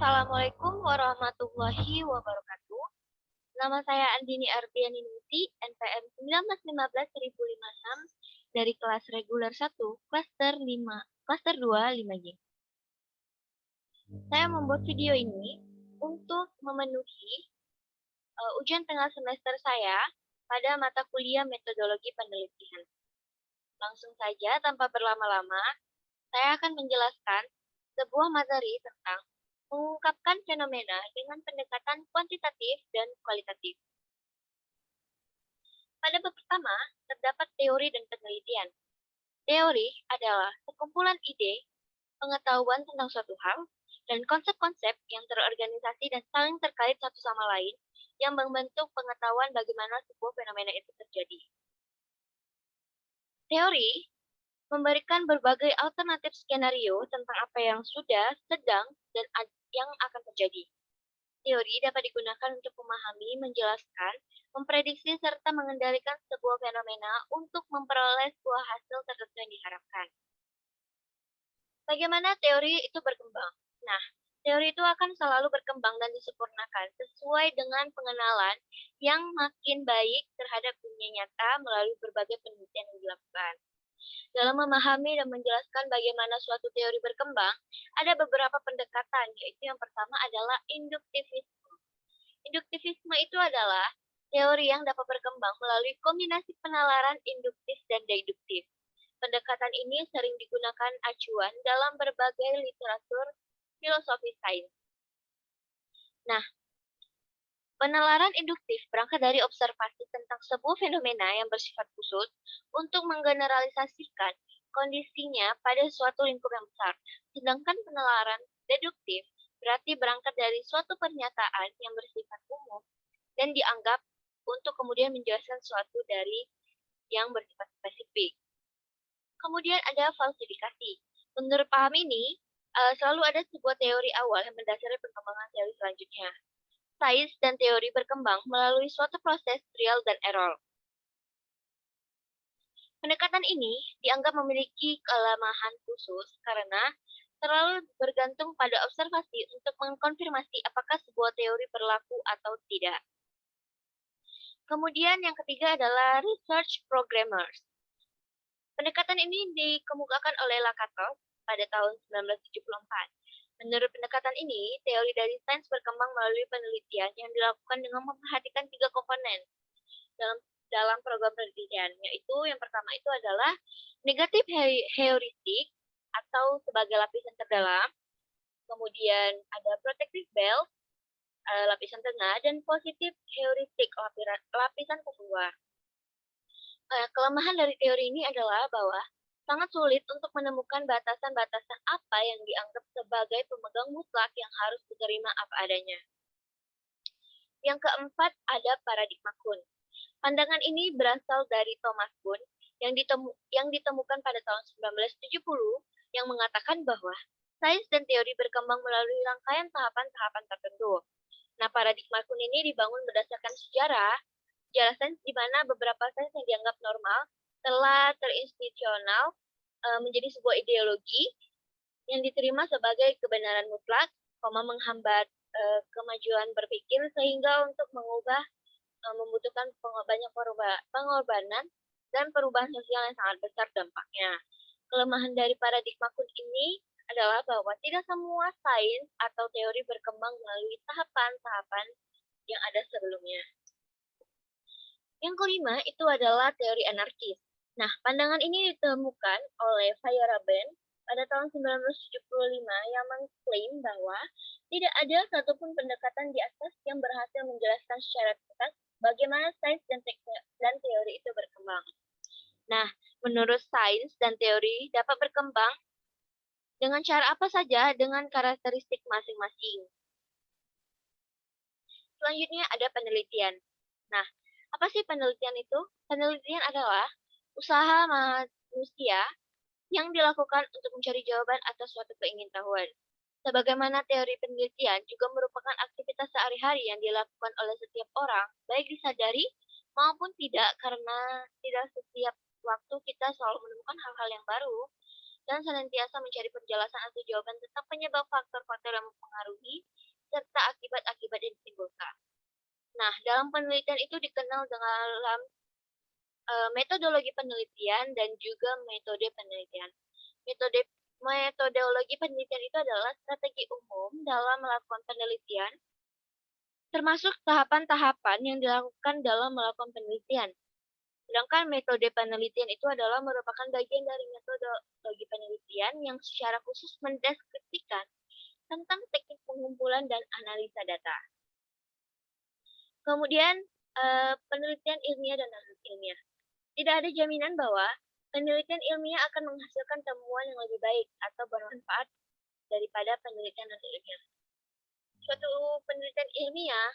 Assalamualaikum warahmatullahi wabarakatuh. Nama saya Andini Ardianiningsi, NPM 1915-1056 dari kelas reguler 1, klaster 5, klaster 2, 5G. Saya membuat video ini untuk memenuhi ujian tengah semester saya pada mata kuliah metodologi penelitian. Langsung saja tanpa berlama-lama, saya akan menjelaskan sebuah materi tentang mengungkapkan fenomena dengan pendekatan kuantitatif dan kualitatif. Pada bab pertama, terdapat teori dan penelitian. Teori adalah sekumpulan ide, pengetahuan tentang suatu hal, dan konsep-konsep yang terorganisasi dan saling terkait satu sama lain yang membentuk pengetahuan bagaimana sebuah fenomena itu terjadi. Teori memberikan berbagai alternatif skenario tentang apa yang sudah, sedang, dan yang akan terjadi. Teori dapat digunakan untuk memahami, menjelaskan, memprediksi, serta mengendalikan sebuah fenomena untuk memperoleh sebuah hasil tertentu yang diharapkan. Bagaimana teori itu berkembang? Nah, teori itu akan selalu berkembang dan disempurnakan sesuai dengan pengenalan yang makin baik terhadap dunia nyata melalui berbagai penelitian yang dilakukan. Dalam memahami dan menjelaskan bagaimana suatu teori berkembang, ada beberapa pendekatan, yaitu yang pertama adalah induktivisme. Induktivisme itu adalah teori yang dapat berkembang melalui kombinasi penalaran induktif dan deduktif. Pendekatan ini sering digunakan acuan dalam berbagai literatur filosofi sains. Nah, penalaran induktif berangkat dari observasi tentang sebuah fenomena yang bersifat khusus untuk menggeneralisasikan kondisinya pada suatu lingkup yang besar. Sedangkan penalaran deduktif berarti berangkat dari suatu pernyataan yang bersifat umum dan dianggap untuk kemudian menjelaskan suatu dari yang bersifat spesifik. Kemudian ada falsifikasi. Menurut paham ini, selalu ada sebuah teori awal yang mendasari perkembangan teori selanjutnya. Sains dan teori berkembang melalui suatu proses trial dan error. Pendekatan ini dianggap memiliki kelemahan khusus karena terlalu bergantung pada observasi untuk mengkonfirmasi apakah sebuah teori berlaku atau tidak. Kemudian yang ketiga adalah research programmers. Pendekatan ini dikemukakan oleh Lakatos pada tahun 1974. Menurut pendekatan ini, teori dari sains berkembang melalui penelitian yang dilakukan dengan memperhatikan 3 komponen dalam program penelitian, yaitu yang pertama itu adalah negatif heuristik atau sebagai lapisan terdalam, kemudian ada protective belt, lapisan tengah, dan positif heuristik, lapisan keluar. Kelemahan dari teori ini adalah bahwa sangat sulit untuk menemukan batasan-batasan apa yang dianggap sebagai pemegang mutlak yang harus diterima apa adanya. Yang keempat ada paradigma Kuhn. Pandangan ini berasal dari Thomas Kuhn yang ditemukan pada tahun 1970 yang mengatakan bahwa sains dan teori berkembang melalui rangkaian tahapan-tahapan tertentu. Nah, paradigma Kuhn ini dibangun berdasarkan sejarah sains di mana beberapa sains yang dianggap normal telah terinstitusional menjadi sebuah ideologi yang diterima sebagai kebenaran mutlak, menghambat kemajuan berpikir sehingga untuk mengubah membutuhkan banyak pengorbanan dan perubahan sosial yang sangat besar dampaknya. Kelemahan dari paradigma Kuhn ini adalah bahwa tidak semua sains atau teori berkembang melalui tahapan-tahapan yang ada sebelumnya. Yang kelima itu adalah teori anarkis. Nah, pandangan ini ditemukan oleh Feyerabend pada tahun 1975 yang mengklaim bahwa tidak ada satupun pendekatan di atas yang berhasil menjelaskan secara tuntas bagaimana sains dan teori itu berkembang. Nah, menurut sains dan teori dapat berkembang dengan cara apa saja dengan karakteristik masing-masing. Selanjutnya ada penelitian. Nah, apa sih penelitian itu? Penelitian adalah usaha manusia yang dilakukan untuk mencari jawaban atas suatu keingintahuan. Sebagaimana teori penelitian juga merupakan aktivitas sehari-hari yang dilakukan oleh setiap orang, baik disadari maupun tidak, karena tidak setiap waktu kita selalu menemukan hal-hal yang baru. dan senantiasa mencari penjelasan atau jawaban tentang penyebab faktor-faktor yang mempengaruhi serta akibat-akibat yang ditimbulkan. Nah, dalam penelitian itu dikenal dalam metodologi penelitian dan juga metode penelitian. Metode Metodologi penelitian itu adalah strategi umum dalam melakukan penelitian, termasuk tahapan-tahapan yang dilakukan dalam melakukan penelitian. Sedangkan metode penelitian itu adalah merupakan bagian dari metodologi penelitian yang secara khusus mendeskripsikan tentang teknik pengumpulan dan analisa data. Kemudian, penelitian ilmiah dan non-ilmiah. Tidak ada jaminan bahwa penelitian ilmiah akan menghasilkan temuan yang lebih baik atau bermanfaat daripada penelitian non-ilmiah. Suatu penelitian ilmiah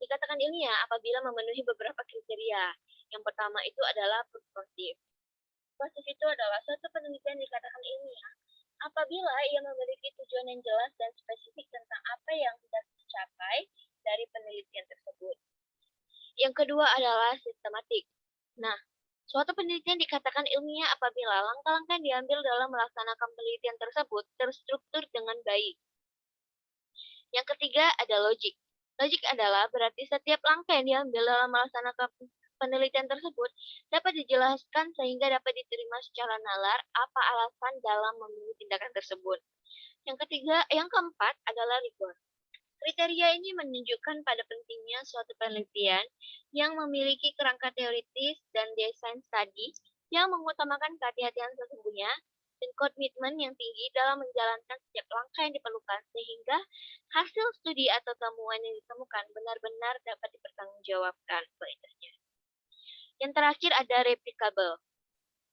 dikatakan ilmiah apabila memenuhi beberapa kriteria. Yang pertama itu adalah persuasif. Persuasif itu adalah suatu penelitian dikatakan ilmiah apabila ia memiliki tujuan yang jelas dan spesifik tentang apa yang hendak dicapai dari penelitian tersebut. Yang kedua adalah sistematik. Nah, suatu penelitian dikatakan ilmiah apabila langkah-langkah yang diambil dalam melaksanakan penelitian tersebut terstruktur dengan baik. Yang ketiga ada logik. Logik adalah berarti setiap langkah yang diambil dalam melaksanakan penelitian tersebut dapat dijelaskan sehingga dapat diterima secara nalar apa alasan dalam memilih tindakan tersebut. Yang keempat adalah rigor. Kriteria ini menunjukkan pada pentingnya suatu penelitian yang memiliki kerangka teoritis dan desain studi yang mengutamakan kehati-hatian sesungguhnya dan komitmen yang tinggi dalam menjalankan setiap langkah yang diperlukan sehingga hasil studi atau temuan yang ditemukan benar-benar dapat dipertanggungjawabkan kualitasnya. Yang terakhir ada replicable.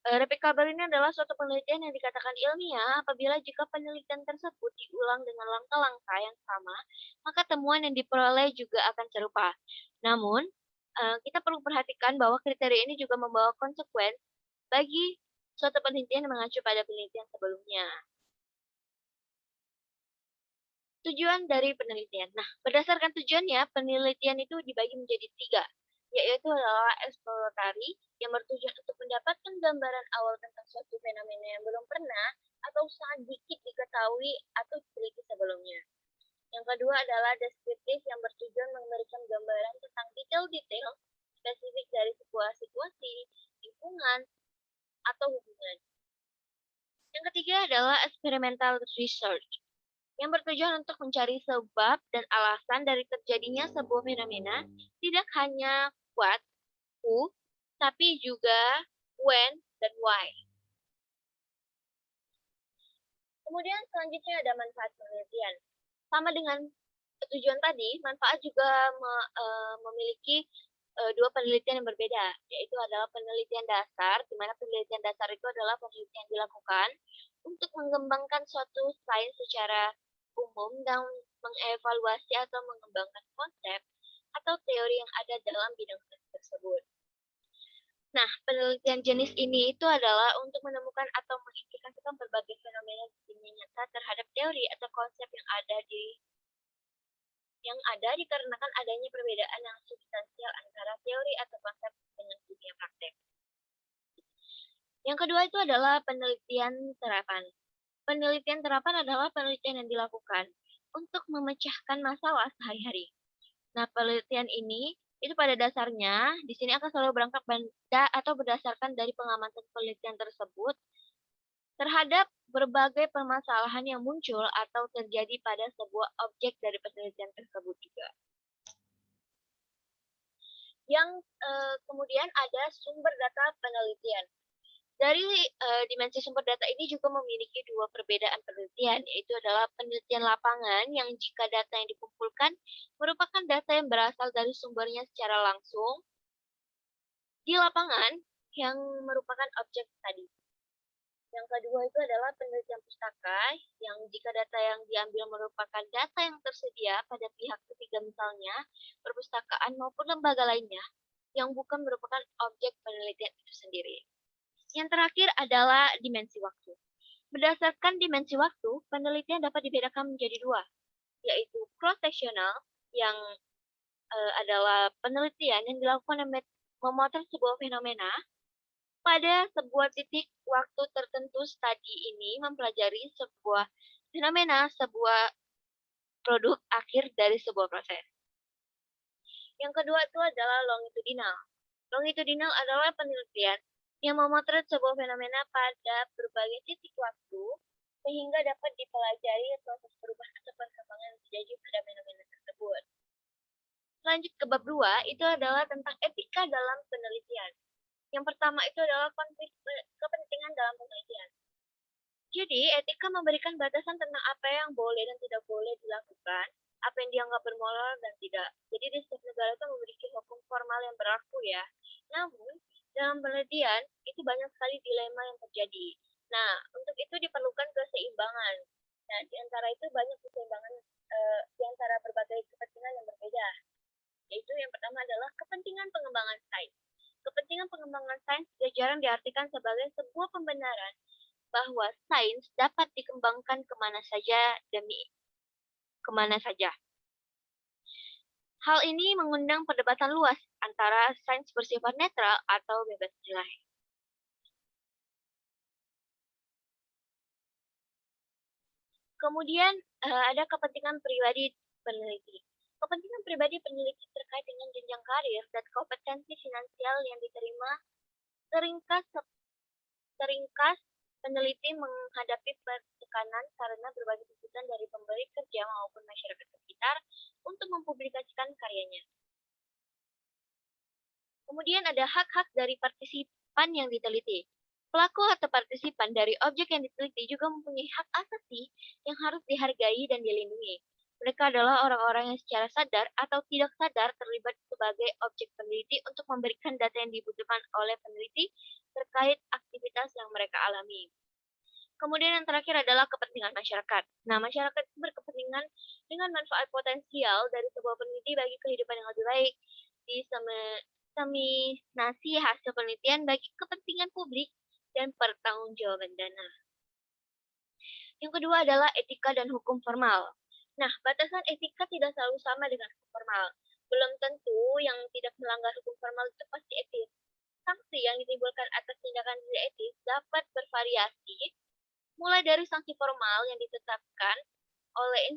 Replicable ini adalah suatu penelitian yang dikatakan ilmiah apabila jika penelitian tersebut diulang dengan langkah-langkah yang sama, maka temuan yang diperoleh juga akan serupa. Namun, kita perlu perhatikan bahwa kriteria ini juga membawa konsekuensi bagi suatu penelitian yang mengacu pada penelitian sebelumnya. Tujuan dari penelitian. Nah, berdasarkan tujuannya, penelitian itu dibagi menjadi 3, yaitu adalah eksplorasi yang bertujuan untuk mendapatkan gambaran awal tentang suatu fenomena yang belum pernah atau sangat sedikit diketahui atau diteliti sebelumnya. Yang kedua adalah deskriptif yang bertujuan memberikan gambaran tentang detail-detail spesifik dari sebuah situasi, lingkungan, atau hubungan. Yang ketiga adalah experimental research yang bertujuan untuk mencari sebab dan alasan dari terjadinya sebuah fenomena, tidak hanya what, who, tapi juga when dan why. Kemudian selanjutnya ada manfaat penelitian. Sama dengan tujuan tadi, manfaat juga memiliki dua penelitian yang berbeda, yaitu adalah penelitian dasar, di mana penelitian dasar itu adalah penelitian yang dilakukan untuk mengembangkan suatu sains secara umum dan mengevaluasi atau mengembangkan konsep atau teori yang ada dalam bidang tersebut. Nah, penelitian jenis ini itu adalah untuk menemukan atau mengimplikasikan berbagai fenomena di dunia nyata terhadap teori atau konsep yang ada dikarenakan adanya perbedaan yang substansial antara teori atau konsep dengan dunia praktek. Yang kedua itu adalah penelitian terapan. Penelitian terapan adalah penelitian yang dilakukan untuk memecahkan masalah sehari-hari. Nah, penelitian ini itu pada dasarnya di sini akan selalu berangkat atau berdasarkan dari pengamatan penelitian tersebut terhadap berbagai permasalahan yang muncul atau terjadi pada sebuah objek dari penelitian tersebut juga. Yang kemudian ada sumber data penelitian. Dari dimensi sumber data ini juga memiliki dua perbedaan penelitian, yaitu adalah penelitian lapangan yang jika data yang dikumpulkan merupakan data yang berasal dari sumbernya secara langsung di lapangan yang merupakan objek tadi. Yang kedua itu adalah penelitian pustaka, yang jika data yang diambil merupakan data yang tersedia pada pihak ketiga misalnya, perpustakaan maupun lembaga lainnya, yang bukan merupakan objek penelitian itu sendiri. Yang terakhir adalah dimensi waktu. Berdasarkan dimensi waktu, penelitian dapat dibedakan menjadi dua, yaitu cross-sectional, yang adalah penelitian yang dilakukan memotret sebuah fenomena Pada sebuah titik waktu tertentu, studi ini mempelajari sebuah fenomena, sebuah produk akhir dari sebuah proses. Yang kedua itu adalah longitudinal. Longitudinal adalah penelitian yang memotret sebuah fenomena pada berbagai titik waktu sehingga dapat dipelajari proses perubahan atau perkembangan yang terjadi pada fenomena tersebut. Lanjut ke bab 2, itu adalah tentang etika dalam penelitian. Yang pertama itu adalah konflik kepentingan dalam penelitian. Jadi, etika memberikan batasan tentang apa yang boleh dan tidak boleh dilakukan, apa yang dianggap bermoral dan tidak. Jadi, di setiap negara itu memiliki hukum formal yang berlaku ya. Namun, dalam penelitian, itu banyak sekali dilema yang terjadi. Nah, untuk itu diperlukan keseimbangan. Nah, di antara itu banyak keseimbangan di antara berbagai kepentingan yang berbeda. Yaitu yang pertama adalah kepentingan pengembangan sains. Kepentingan pengembangan sains jarang diartikan sebagai sebuah pembenaran bahwa sains dapat dikembangkan kemana saja demi kemana saja. Hal ini mengundang perdebatan luas antara sains bersifat netral atau bebas nilai. Kemudian ada kepentingan pribadi peneliti. Kepentingan pribadi peneliti terkait dengan jenjang karir dan kompetensi finansial yang diterima seringkas peneliti menghadapi tekanan karena berbagai tuntutan dari pemberi kerja maupun masyarakat sekitar untuk mempublikasikan karyanya. Kemudian ada hak-hak dari partisipan yang diteliti. Pelaku atau partisipan dari objek yang diteliti juga mempunyai hak asasi yang harus dihargai dan dilindungi. Mereka adalah orang-orang yang secara sadar atau tidak sadar terlibat sebagai objek peneliti untuk memberikan data yang dibutuhkan oleh peneliti terkait aktivitas yang mereka alami. Kemudian yang terakhir adalah kepentingan masyarakat. Nah, masyarakat itu berkepentingan dengan manfaat potensial dari sebuah peneliti bagi kehidupan yang lebih baik. Diseminasi hasil penelitian bagi kepentingan publik dan pertanggungjawaban dana. Yang kedua adalah etika dan hukum formal. Nah, batasan etika tidak selalu sama dengan hukum formal. Belum tentu yang tidak melanggar hukum formal itu pasti etis. Sanksi yang ditimbulkan atas tindakan tidak etis dapat bervariasi, mulai dari sanksi formal yang ditetapkan oleh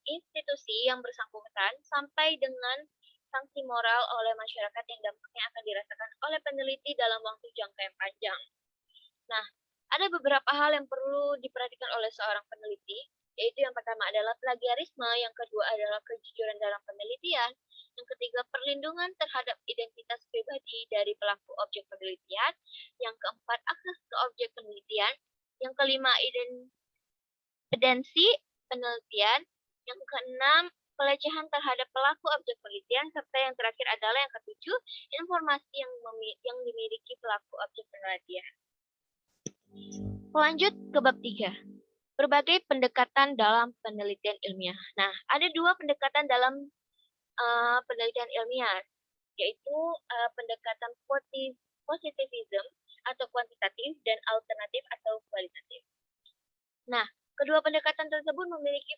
institusi yang bersangkutan sampai dengan sanksi moral oleh masyarakat yang dampaknya akan dirasakan oleh peneliti dalam waktu jangka yang panjang. Nah, ada beberapa hal yang perlu diperhatikan oleh seorang peneliti, yaitu yang pertama adalah plagiarisme, yang kedua adalah kejujuran dalam penelitian, yang ketiga perlindungan terhadap identitas pribadi dari pelaku objek penelitian, yang keempat akses ke objek penelitian, yang kelima independensi penelitian, yang keenam pelecehan terhadap pelaku objek penelitian, serta yang terakhir adalah yang ketujuh informasi yang dimiliki pelaku objek penelitian. Lanjut ke bab 3. Berbagai pendekatan dalam penelitian ilmiah. Nah, ada dua pendekatan dalam penelitian ilmiah, yaitu pendekatan positivism atau kuantitatif dan alternatif atau kualitatif. Nah, kedua pendekatan tersebut memiliki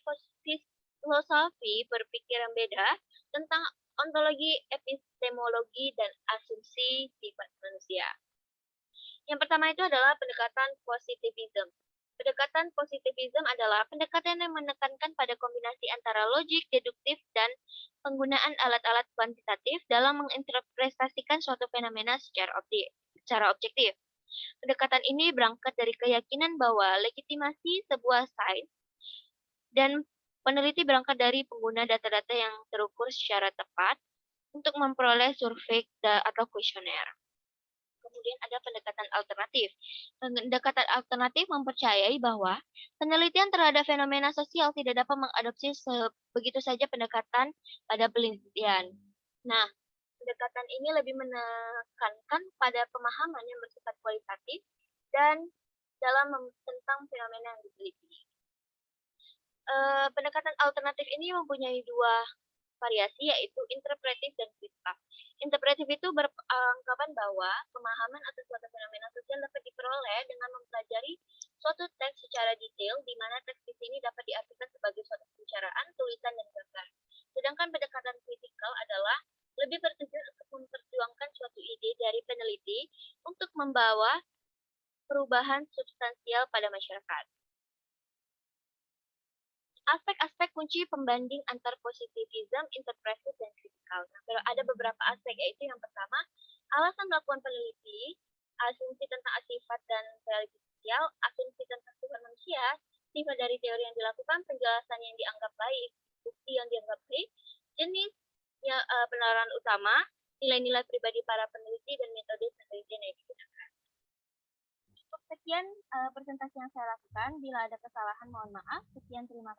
filosofi berpikir yang beda tentang ontologi, epistemologi, dan asumsi sifat manusia. Yang pertama itu adalah pendekatan positivism. Pendekatan positivism adalah pendekatan yang menekankan pada kombinasi antara logik, deduktif, dan penggunaan alat-alat kuantitatif dalam menginterpretasikan suatu fenomena secara objektif. Pendekatan ini berangkat dari keyakinan bahwa legitimasi sebuah sains dan peneliti berangkat dari pengguna data-data yang terukur secara tepat untuk memperoleh survei atau kuesioner. Kemudian ada pendekatan alternatif. Pendekatan alternatif mempercayai bahwa penelitian terhadap fenomena sosial tidak dapat mengadopsi begitu saja pendekatan pada penelitian. Nah, pendekatan ini lebih menekankan pada pemahaman yang bersifat kualitatif dan tentang fenomena yang diteliti. Pendekatan alternatif ini mempunyai dua variasi, yaitu interpretif dan filsafat. Interpretif itu beranggapan bahwa pemahaman atas suatu fenomena sosial dapat diperoleh dengan mempelajari suatu teks secara detail, di mana teks di sini dapat diartikan sebagai suatu pembicaraan, tulisan, dan gambar. Sedangkan pendekatan kritikal adalah lebih bertujuan untuk memperjuangkan suatu ide dari peneliti untuk membawa perubahan substansial pada masyarakat. Aspek-aspek kunci pembanding antar positivism, interpresif, dan kritikal. Nah, ada beberapa aspek, yaitu yang pertama, alasan melakukan peneliti, asumsi tentang sifat dan realitas sosial, asumsi tentang sifat manusia, sifat dari teori yang dilakukan, penjelasan yang dianggap baik, bukti yang dianggap baik, jenis penelaran utama, nilai-nilai pribadi para peneliti, dan metode penelitian yang digunakan. Sekian presentasi yang saya lakukan. Bila ada kesalahan, mohon maaf. Sekian, terima kasih.